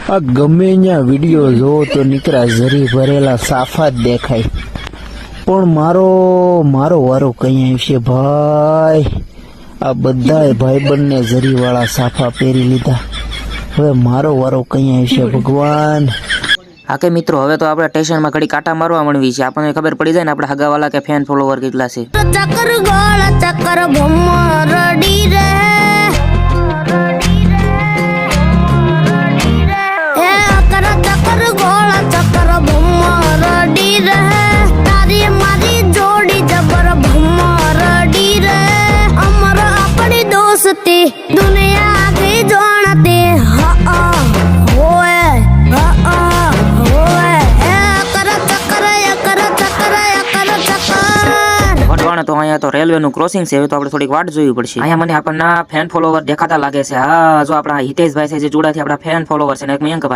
આ ગમે ત્યાં વિડીયો જોવો તો નીકળ્યા ઝરી ભરેલા સાફા જ દેખાય, પણ મારો વારો કઈ આવશે ભાઈ? આ બધાએ ભાઈબંધને ઝરીવાળા સાફા પહેરી લીધા, હવે મારો વારો કઈ આવશે ભગવાન? હા કે મિત્રો, હવે તો આપણે સ્ટેશનમાં ઘડી કાંટા મારવા મળવી છે. આપણને ખબર પડી જાય ને આપણે હગાવાલા કે ફેન ફોલોવર કેટલા છે. ચક્કર ગોળ ચક્કર ભમરડી રે હે અકર ચક્કર ગોળ ચક્કર ભમરડી રે તારી મારી જોડી જબર ભમરડી રે અમર આપણી દોસ્તી દુનિયા આખી જાણતી હા હોએ હા હોએ અકર ચક્કર વટવાણા તો અહીંયા તો રેલવેનું ક્રોસિંગ છે, હવે તો આપણે થોડીક વાટ જોવી પડશે. અહીંયા મને આપણના ફેન ફોલોવર દેખાતા લાગે છે. હા, જો આપણા હિતેશભાઈ છે જે જોડાથી આપણા ફેન ફોલોવર છે ને એક મયંકભાઈ.